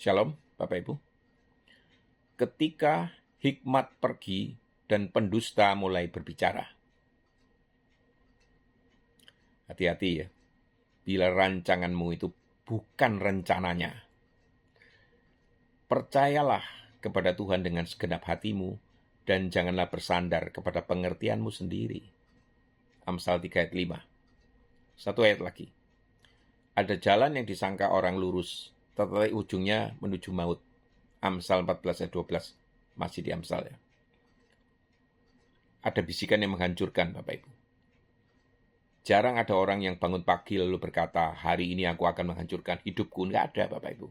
Shalom, Bapak Ibu. Ketika hikmat pergi dan pendusta mulai berbicara. Hati-hati ya, bila rancanganmu itu bukan rencananya. Percayalah kepada Tuhan dengan segenap hatimu dan janganlah bersandar kepada pengertianmu sendiri. Amsal 3 ayat 5. Satu ayat lagi. Ada jalan yang disangka orang lurus, tetapi ujungnya menuju maut. Amsal 14 ayat 12. Masih di Amsal ya. Ada bisikan yang menghancurkan, Bapak Ibu. Jarang ada orang yang bangun pagi lalu berkata, hari ini aku akan menghancurkan hidupku. Nggak ada, Bapak Ibu.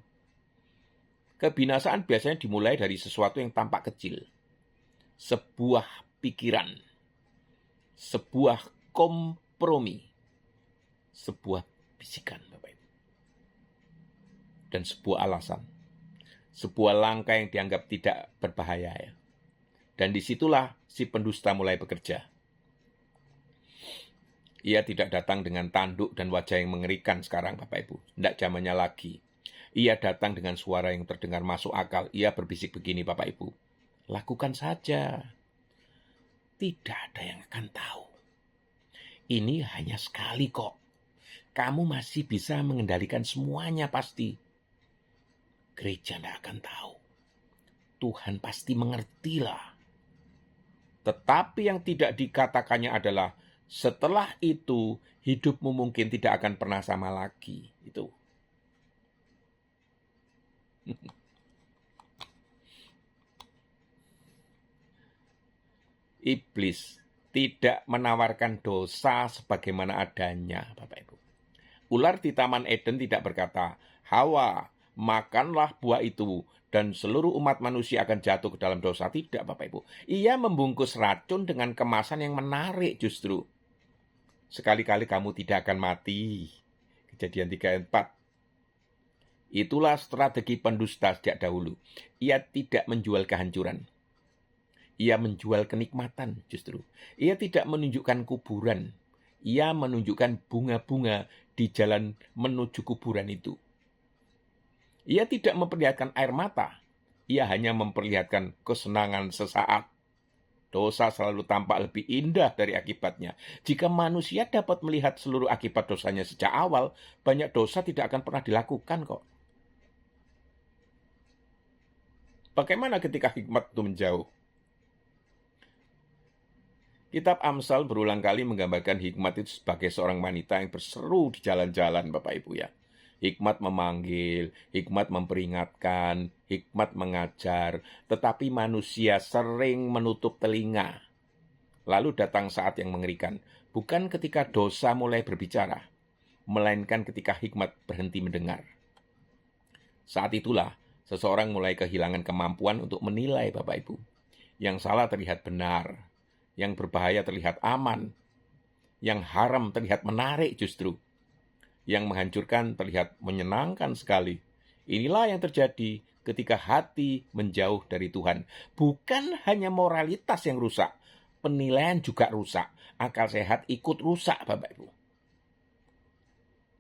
Kebinasaan biasanya dimulai dari sesuatu yang tampak kecil. Sebuah pikiran. Sebuah kompromi. Sebuah bisikan, Bapak Ibu. Dan sebuah alasan. Sebuah langkah yang dianggap tidak berbahaya ya. Dan disitulah si pendusta mulai bekerja. Ia tidak datang dengan tanduk dan wajah yang mengerikan sekarang, Bapak Ibu. Tidak zamannya lagi. Ia datang dengan suara yang terdengar masuk akal. Ia berbisik begini, Bapak Ibu. Lakukan saja. Tidak ada yang akan tahu. Ini hanya sekali kok. Kamu masih bisa mengendalikan semuanya pasti. Gereja tidak akan tahu. Tuhan pasti mengertilah. Tetapi yang tidak dikatakannya adalah, setelah itu hidupmu mungkin tidak akan pernah sama lagi. Itu. Iblis tidak menawarkan dosa sebagaimana adanya, Bapak Ibu. Ular di Taman Eden tidak berkata, Hawa, makanlah buah itu, dan seluruh umat manusia akan jatuh ke dalam dosa. Tidak, Bapak Ibu. Ia membungkus racun dengan kemasan yang menarik justru. Sekali-kali kamu tidak akan mati. Kejadian 3 ayat 4. Itulah strategi pendusta sejak dahulu. Ia tidak menjual kehancuran. Ia menjual kenikmatan justru. Ia tidak menunjukkan kuburan. Ia menunjukkan bunga-bunga di jalan menuju kuburan itu. Ia tidak memperlihatkan air mata. Ia hanya memperlihatkan kesenangan sesaat. Dosa selalu tampak lebih indah dari akibatnya. Jika manusia dapat melihat seluruh akibat dosanya sejak awal, banyak dosa tidak akan pernah dilakukan kok. Bagaimana ketika hikmat itu menjauh? Kitab Amsal berulang kali menggambarkan hikmat itu sebagai seorang wanita yang berseru di jalan-jalan, Bapak Ibu ya. Hikmat memanggil, hikmat memperingatkan, hikmat mengajar, tetapi manusia sering menutup telinga. Lalu datang saat yang mengerikan, bukan ketika dosa mulai berbicara, melainkan ketika hikmat berhenti mendengar. Saat itulah, seseorang mulai kehilangan kemampuan untuk menilai, Bapak Ibu. Yang salah terlihat benar, yang berbahaya terlihat aman, yang haram terlihat menarik justru, yang menghancurkan terlihat menyenangkan sekali. Inilah yang terjadi ketika hati menjauh dari Tuhan. Bukan hanya moralitas yang rusak, penilaian juga rusak. Akal sehat ikut rusak, Bapak Ibu.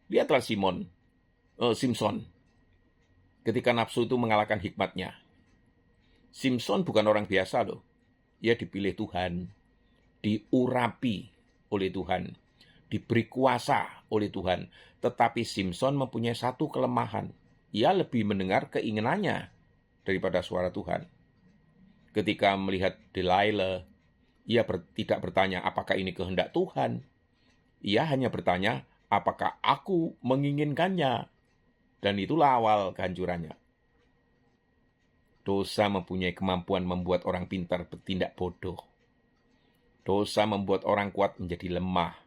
Lihatlah Simpson. Ketika nafsu itu mengalahkan hikmatnya. Simpson bukan orang biasa loh. Ia dipilih Tuhan, diurapi oleh Tuhan, diberi kuasa oleh Tuhan. Tetapi Simpson mempunyai satu kelemahan. Ia lebih mendengar keinginannya daripada suara Tuhan. Ketika melihat Delilah, ia tidak bertanya apakah ini kehendak Tuhan. Ia hanya bertanya apakah aku menginginkannya. Dan itulah awal kehancurannya. Dosa mempunyai kemampuan membuat orang pintar bertindak bodoh. Dosa membuat orang kuat menjadi lemah.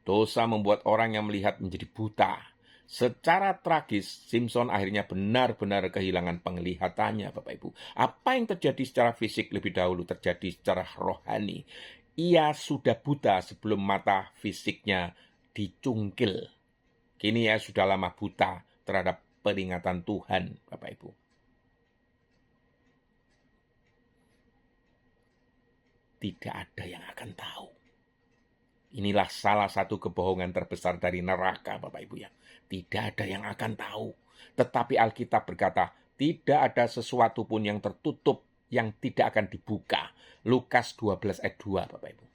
Dosa membuat orang yang melihat menjadi buta. Secara tragis, Simpson akhirnya benar-benar kehilangan penglihatannya, Bapak Ibu. Apa yang terjadi secara fisik lebih dahulu terjadi secara rohani. Ia sudah buta sebelum mata fisiknya dicungkil. Kini ia sudah lama buta terhadap peringatan Tuhan, Bapak Ibu. Tidak ada yang akan tahu. Inilah salah satu kebohongan terbesar dari neraka, Bapak Ibu ya. Tidak ada yang akan tahu. Tetapi Alkitab berkata, tidak ada sesuatu pun yang tertutup yang tidak akan dibuka. Lukas 12 ayat 2, Bapak Ibu.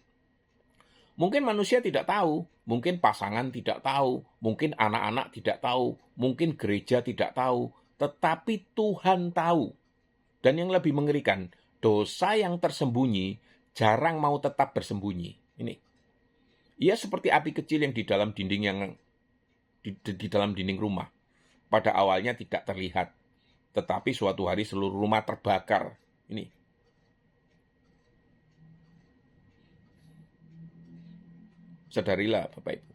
Mungkin manusia tidak tahu, mungkin pasangan tidak tahu, mungkin anak-anak tidak tahu, mungkin gereja tidak tahu, tetapi Tuhan tahu. Dan yang lebih mengerikan, dosa yang tersembunyi jarang mau tetap bersembunyi. Ini, ia seperti api kecil yang di dalam dinding di dalam dinding rumah. Pada awalnya tidak terlihat, tetapi suatu hari seluruh rumah terbakar. Ini, sadarilah Bapak Ibu,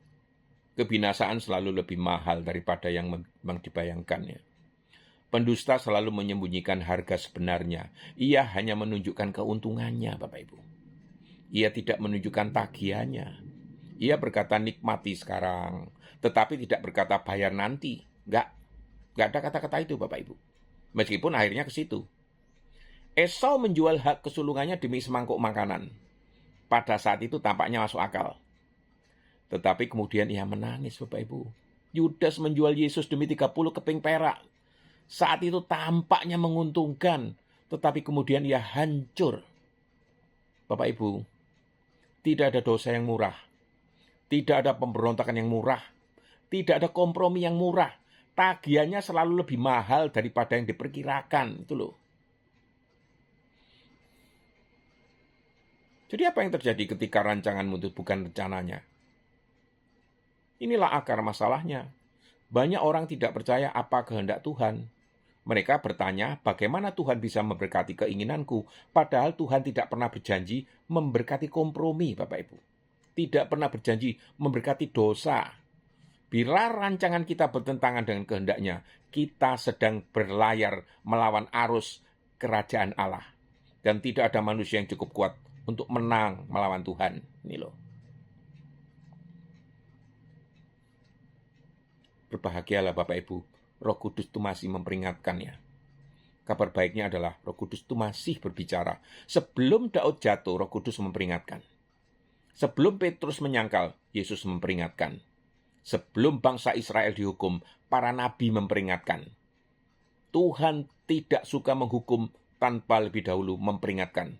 kebinasaan selalu lebih mahal daripada yang memang dibayangkannya. Pendusta selalu menyembunyikan harga sebenarnya. Ia hanya menunjukkan keuntungannya, Bapak Ibu. Ia tidak menunjukkan tagihannya. Ia berkata nikmati sekarang, tetapi tidak berkata bayar nanti. Enggak ada kata-kata itu, Bapak Ibu. Meskipun akhirnya ke situ. Esau menjual hak kesulungannya demi semangkuk makanan. Pada saat itu tampaknya masuk akal. Tetapi kemudian ia menangis, Bapak Ibu. Yudas menjual Yesus demi 30 keping perak. Saat itu tampaknya menguntungkan, tetapi kemudian ia hancur. Bapak Ibu, tidak ada dosa yang murah. Tidak ada pemberontakan yang murah. Tidak ada kompromi yang murah. Tagihannya selalu lebih mahal daripada yang diperkirakan. Itu loh. Jadi apa yang terjadi ketika rancanganmu itu bukan rencananya? Inilah akar masalahnya. Banyak orang tidak percaya apa kehendak Tuhan. Mereka bertanya, bagaimana Tuhan bisa memberkati keinginanku, padahal Tuhan tidak pernah berjanji memberkati kompromi, Bapak Ibu. Tidak pernah berjanji memberkati dosa. Bila rancangan kita bertentangan dengan kehendaknya, kita sedang berlayar melawan arus kerajaan Allah. Dan tidak ada manusia yang cukup kuat untuk menang melawan Tuhan. Ini loh. Berbahagialah Bapak Ibu, Roh Kudus itu masih memperingatkannya. Kabar baiknya adalah Roh Kudus itu masih berbicara. Sebelum Daud jatuh, Roh Kudus memperingatkan. Sebelum Petrus menyangkal, Yesus memperingatkan. Sebelum bangsa Israel dihukum, para nabi memperingatkan. Tuhan tidak suka menghukum tanpa lebih dahulu memperingatkan.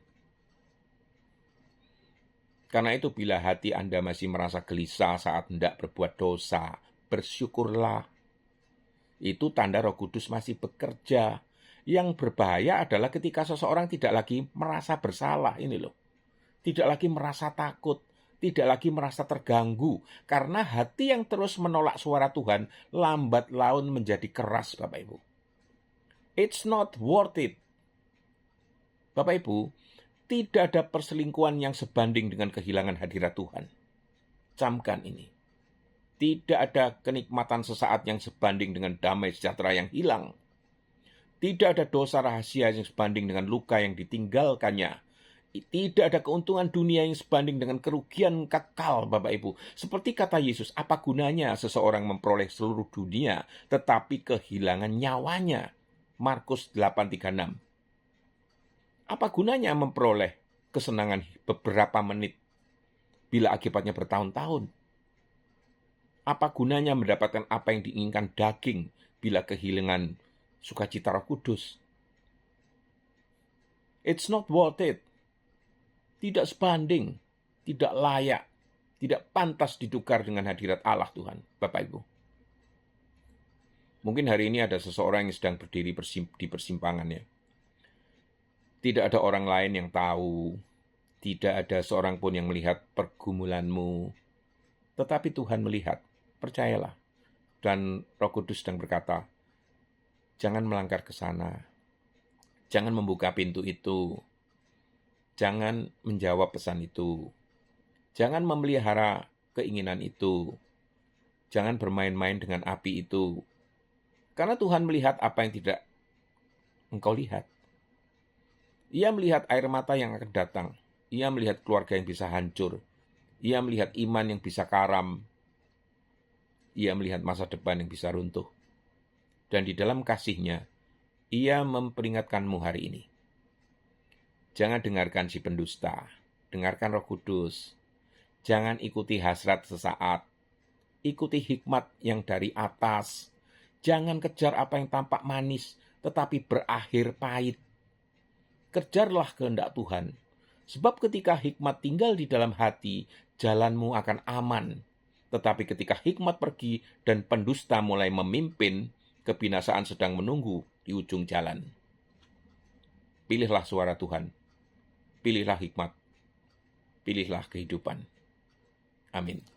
Karena itu bila hati Anda masih merasa gelisah saat hendak berbuat dosa, bersyukurlah. Itu tanda Roh Kudus masih bekerja. Yang berbahaya adalah ketika seseorang tidak lagi merasa bersalah. Ini loh. Tidak lagi merasa takut. Tidak lagi merasa terganggu. Karena hati yang terus menolak suara Tuhan lambat laun menjadi keras, Bapak Ibu. It's not worth it. Bapak Ibu, tidak ada perselingkuhan yang sebanding dengan kehilangan hadirat Tuhan. Camkan ini. Tidak ada kenikmatan sesaat yang sebanding dengan damai sejahtera yang hilang. Tidak ada dosa rahasia yang sebanding dengan luka yang ditinggalkannya. Tidak ada keuntungan dunia yang sebanding dengan kerugian kekal, Bapak Ibu. Seperti kata Yesus, apa gunanya seseorang memperoleh seluruh dunia tetapi kehilangan nyawanya? Markus 8:36. Apa gunanya memperoleh kesenangan beberapa menit bila akibatnya bertahun-tahun? Apa gunanya mendapatkan apa yang diinginkan daging bila kehilangan sukacita Roh Kudus? It's not worth it. Tidak sebanding, tidak layak, tidak pantas ditukar dengan hadirat Allah Tuhan, Bapak Ibu. Mungkin hari ini ada seseorang yang sedang berdiri di persimpangannya. Tidak ada orang lain yang tahu, tidak ada seorang pun yang melihat pergumulanmu, tetapi Tuhan melihat. Percayalah. Dan Roh Kudus sedang berkata, jangan melangkar ke sana. Jangan membuka pintu itu. Jangan menjawab pesan itu. Jangan memelihara keinginan itu. Jangan bermain-main dengan api itu. Karena Tuhan melihat apa yang tidak engkau lihat. Ia melihat air mata yang akan datang. Ia melihat keluarga yang bisa hancur. Ia melihat iman yang bisa karam. Ia melihat masa depan yang bisa runtuh. Dan di dalam kasih-Nya, Ia memperingatkanmu hari ini. Jangan dengarkan si pendusta. Dengarkan Roh Kudus. Jangan ikuti hasrat sesaat. Ikuti hikmat yang dari atas. Jangan kejar apa yang tampak manis, tetapi berakhir pahit. Kejarlah kehendak Tuhan, sebab ketika hikmat tinggal di dalam hati, jalanmu akan aman. Tetapi ketika hikmat pergi dan pendusta mulai memimpin, kebinasaan sedang menunggu di ujung jalan. Pilihlah suara Tuhan, pilihlah hikmat, pilihlah kehidupan. Amin.